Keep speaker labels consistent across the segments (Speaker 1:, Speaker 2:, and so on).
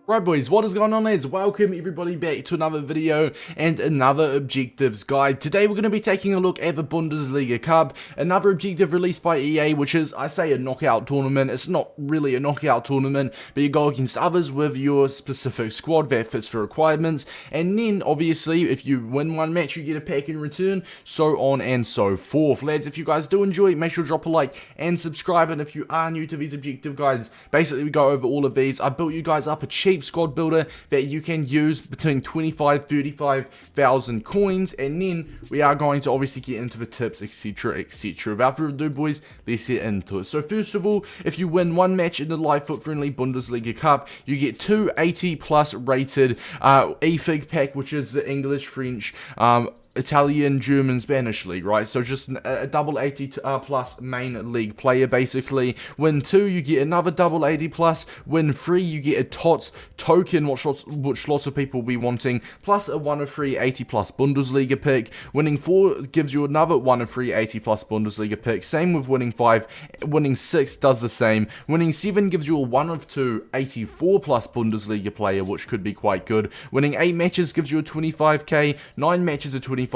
Speaker 1: Right boys, what is going on lads? Welcome everybody back to another video and another objectives guide. Today we're going to be taking a look at the Bundesliga Cup, another objective released by EA, which is, I say, a knockout tournament. It's not really a knockout tournament, but you go against others with your specific squad that fits the requirements, and then obviously if you win one match you get a pack in return, so on and so forth. Lads, if you guys do enjoy it, make sure to drop a like and subscribe, and if you are new to these objective guides, basically we go over all of these. I built you guys up a cheap squad builder that you can use between 25,000-35,000 coins, and then we are going to obviously get into the tips, etc, etc. Without further ado boys, let's get into it. So first of all, if you win one match in the live FUT Friendly Bundesliga Cup, you get two 80 plus rated e-fig pack, which is the English, French, Italian, German, Spanish league, right? So just a double 80 plus main league player basically. Win 2, you get another double 80 plus. Win 3, you get a TOTS token, which lots of people will be wanting, plus a 1 of 3 80 plus Bundesliga pick. Winning 4 gives you another 1 of 3 80 plus Bundesliga pick. Same with winning 5. Winning 6 does the same. Winning 7 gives you a 1 of 2 84 plus Bundesliga player, which could be quite good. Winning 8 matches gives you a 25k. 9 matches a 25k,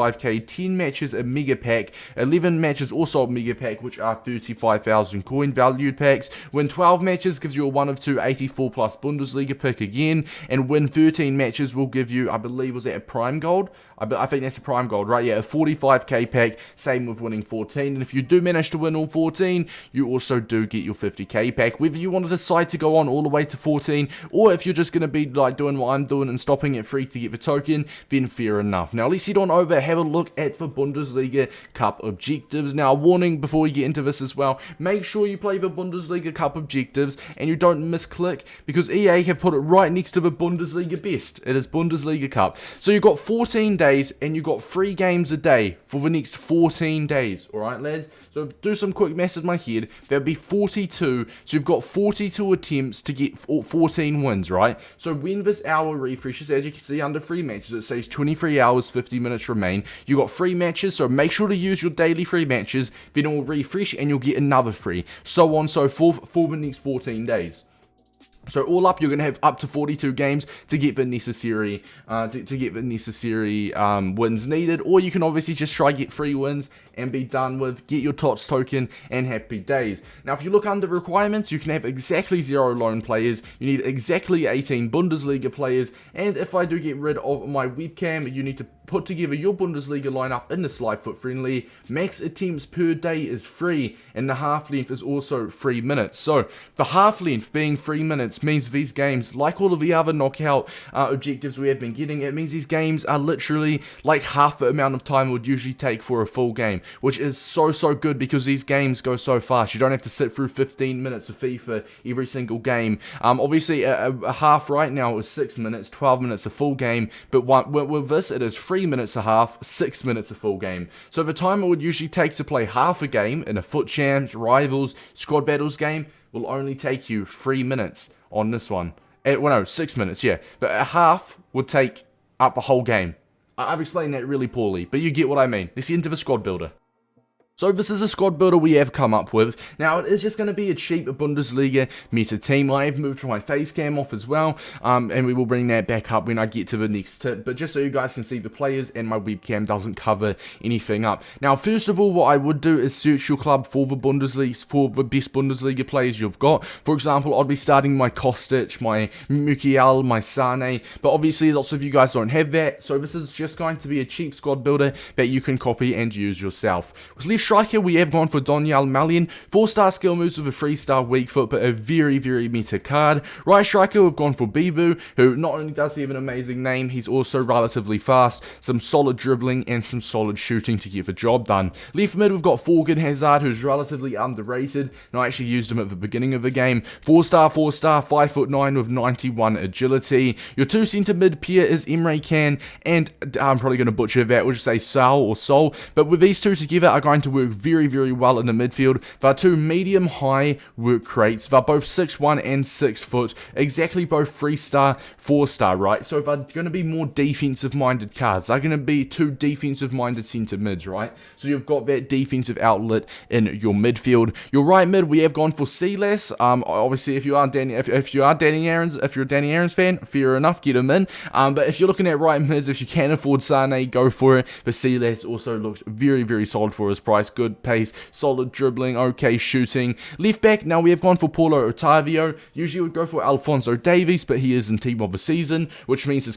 Speaker 1: 10 matches a mega pack, 11 matches also a mega pack, which are 35,000 coin valued packs. Win 12 matches gives you a 1 of 2 84 plus Bundesliga pick again, and win 13 matches will give you, I believe, was that a prime gold? I think that's a prime gold, right? Yeah, a 45k pack, same with winning 14, and if you do manage to win all 14, you also do get your 50k pack. Whether you want to decide to go on all the way to 14, or if you're just going to be like doing what I'm doing and stopping it free to get the token, then fair enough. Now let's head on over, have a look at the Bundesliga Cup Objectives. Now, a warning before we get into this as well, make sure you play the Bundesliga Cup Objectives and you don't misclick, because EA have put it right next to the Bundesliga Best. It is Bundesliga Cup. So you've got 14 days and you've got 3 games a day for the next 14 days. Alright lads, so do some quick maths in my head. There'll be 42, so you've got 42 attempts to get 14 wins, right? So when this hour refreshes, as you can see under 3 matches, it says 23 hours 50 minutes remain. You got 3 matches, so make sure to use your daily 3 matches, then it will refresh and you'll get another 3, so on so forth for the next 14 days. So all up, you're going to have up to 42 games to get the necessary wins needed, or you can obviously just try get 3 wins and be done with, get your TOTS token, and happy days. Now, if you look under requirements, you can have exactly 0 loan players, you need exactly 18 Bundesliga players, and if I do get rid of my webcam, you need to put together your Bundesliga lineup in this live FUT Friendly. Max attempts per day is free, and the half length is also 3 minutes. So the half length being 3 minutes means these games, like all of the other knockout objectives we have been getting, it means these games are literally like half the amount of time it would usually take for a full game, which is so good, because these games go so fast. You don't have to sit through 15 minutes of FIFA every single game. Obviously a half right now is 6 minutes, 12 minutes a full game, but with this it is 3 minutes a half, 6 minutes a full game. So the time it would usually take to play half a game in a FUT Champs, Rivals, Squad Battles game will only take you 3 minutes on this one. Well, no, 6 minutes, yeah. But a half would take up the whole game. I've explained that really poorly, but you get what I mean. Let's get into the squad builder. So this is a squad builder we have come up with. Now it is just going to be a cheap Bundesliga meta team. I have moved my face cam off as well, and we will bring that back up when I get to the next tip. But just so you guys can see the players, and my webcam doesn't cover anything up. Now first of all, what I would do is search your club for the Bundesliga, for the best Bundesliga players you've got. For example, I'd be starting my Kostic, my Musial, my Sane, but obviously lots of you guys don't have that. So this is just going to be a cheap squad builder that you can copy and use yourself. With left striker, we have gone for Donyal Malian, 4-star skill moves with a 3-star weak foot, but a very meta card. Right striker, we've gone for Bibu, who not only does he have an amazing name, he's also relatively fast, some solid dribbling, and some solid shooting to get the job done. Left mid, we've got Forgan Hazard, who's relatively underrated, and I actually used him at the beginning of the game. 4-star, 5'9" with 91 agility. Your 2 centre mid pair is Emre Can, and I'm probably going to butcher that, we'll just say Sal or Sol, but with these two together are going to work very, very well in the midfield. They're two medium-high work rates. They're both 6'1" and 6 foot, exactly both 3-star, 4-star, right? So they're going to be more defensive-minded cards. They're going to be two defensive-minded centre mids, right? So you've got that defensive outlet in your midfield. Your right mid, we have gone for Silas. Obviously, if you're a Danny Aaron's fan, fair enough, get him in. But if you're looking at right mids, if you can afford Sane, go for it. But Silas also looks very, very solid for his price. Good pace, solid dribbling, okay shooting. Left back, now we have gone for Paulo Otavio. Usually we'd go for Alphonso Davies, but he is in team of the season, which means his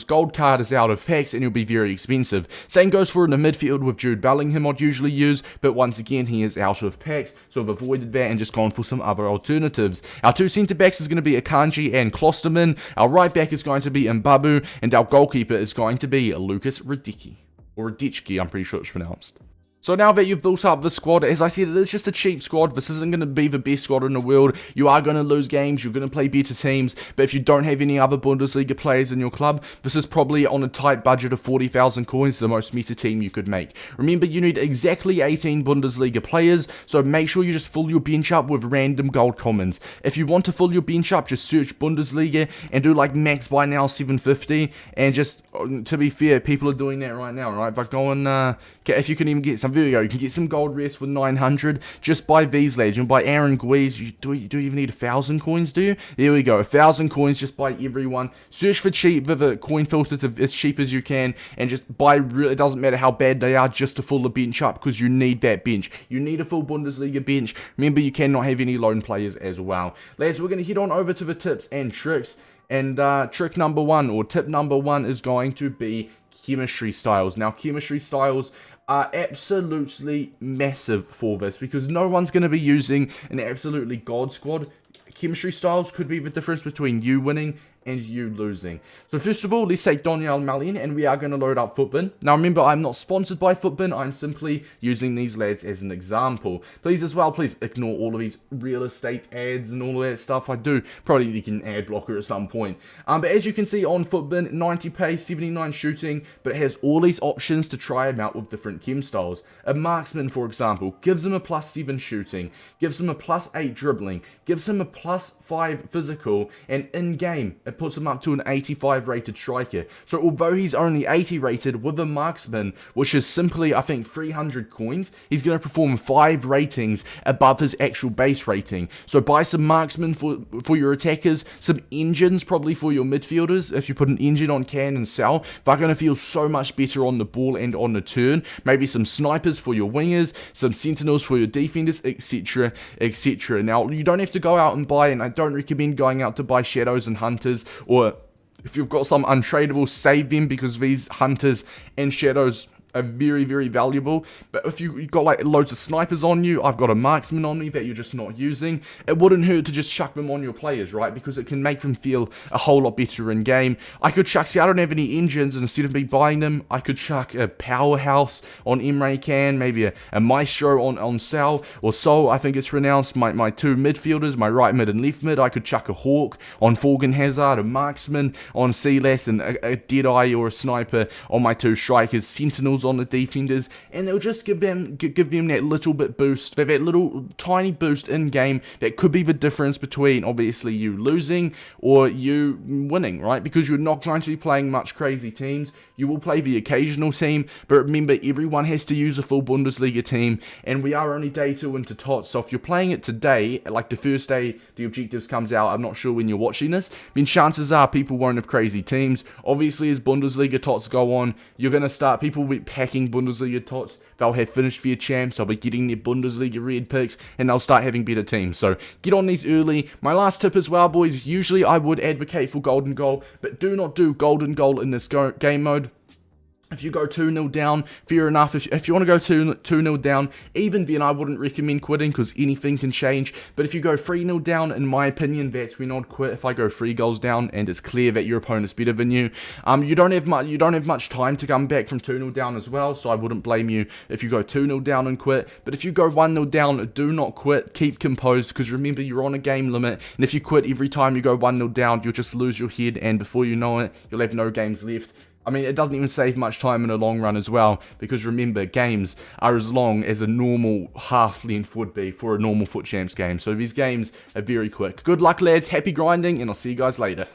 Speaker 1: gold card is out of packs and he'll be very expensive. Same goes for in the midfield with Jude Bellingham I'd usually use, but once again he is out of packs, so I've avoided that and just gone for some other alternatives. Our two centre backs is going to be Akanji and Klosterman. Our right back is going to be Mbabu, and our goalkeeper is going to be Lucas Radicki, or Radicki, I'm pretty sure it's pronounced. So now that you've built up the squad, as I said, it is just a cheap squad. This isn't going to be the best squad in the world. You are going to lose games. You're going to play better teams. But if you don't have any other Bundesliga players in your club, this is probably on a tight budget of 40,000 coins, the most meta team you could make. Remember, you need exactly 18 Bundesliga players, so make sure you just fill your bench up with random gold commons. If you want to fill your bench up, just search Bundesliga and do like max buy now 750. And just, to be fair, people are doing that right now, right? But go and, if you can even get some, there you go, you can get some gold rest for 900. Just buy these lads. You can buy Aaron Guiz. Do you even need 1,000 coins, do you? There we go, 1,000 coins, just buy everyone. Search for cheap with a coin filter to as cheap as you can, and just buy, it doesn't matter how bad they are, just to fill the bench up, because you need that bench. You need a full Bundesliga bench. Remember, you cannot have any lone players as well. Lads, we're going to head on over to the tips and tricks. And tip number one is going to be chemistry styles. Now, chemistry styles are absolutely massive for this, because no one's going to be using an absolutely god squad. Chemistry styles could be the difference between you winning and you losing. So first of all, let's take Daniel Malin, and we are going to load up FUTBin. Now remember, I'm not sponsored by FUTBin, I'm simply using these lads as an example. Please as well, please ignore all of these real estate ads and all of that stuff. I do probably need an ad blocker at some point. But as you can see on FUTBin, 90 pace, 79 shooting, but it has all these options to try them out with different chem styles. A marksman, for example, gives him a +7 shooting, gives him a +8 dribbling, gives him a +5 physical, and in-game, it puts him up to an 85 rated striker. So although he's only 80 rated with a marksman, which is simply, I think, 300 coins, he's going to perform 5 ratings above his actual base rating. So buy some marksmen for your attackers, some engines probably for your midfielders. If you put an engine on can and sell, they're going to feel so much better on the ball and on the turn. Maybe some snipers for your wingers, some sentinels for your defenders, etc, etc. Now, you don't have to go out and buy, and I don't recommend going out to buy shadows and hunters, or if you've got some untradeable, save them, because these hunters and shadows are very, very valuable. But if you've got like loads of snipers on you, I've got a marksman on me that you're just not using, it wouldn't hurt to just chuck them on your players, right? Because it can make them feel a whole lot better in game. I could chuck, see, I don't have any engines, and instead of me buying them, I could chuck a powerhouse on Emre Can, maybe a maestro on Sal, or Sol, I think it's pronounced, my two midfielders, my right mid and left mid. I could chuck a hawk on Forgan Hazard, a marksman on Silas, and a Deadeye or a sniper on my two strikers, sentinels on the defenders, and they'll just give them that little bit boost, that little tiny boost in game that could be the difference between obviously you losing or you winning, right? Because you're not going to be playing much crazy teams. You will play the occasional team, but remember, everyone has to use a full Bundesliga team, and we are only day 2 into TOTS, so if you're playing it today, like the first day the objectives comes out, I'm not sure when you're watching this, then chances are people won't have crazy teams. Obviously, as Bundesliga TOTS go on, you're going to start, people will be packing Bundesliga TOTS, they'll have finished their champs, they'll be getting their Bundesliga red picks, and they'll start having better teams. So get on these early. My last tip as well, boys, usually I would advocate for golden goal, but do not do golden goal in this game mode. If you go 2-0 down, fair enough. If you want to go 2-0 down, even then I wouldn't recommend quitting, because anything can change. But if you go 3-0 down, in my opinion, that's when I'd quit. If I go 3 goals down and it's clear that your opponent's better than you, you don't have much time to come back from 2-0 down as well. So I wouldn't blame you if you go 2-0 down and quit. But if you go 1-0 down, do not quit. Keep composed, because remember, you're on a game limit, and if you quit every time you go 1-0 down, you'll just lose your head, and before you know it, you'll have no games left. I mean, it doesn't even save much time in the long run as well, because remember, games are as long as a normal half length would be for a normal FUT Champs game. So these games are very quick. Good luck, lads. Happy grinding, and I'll see you guys later.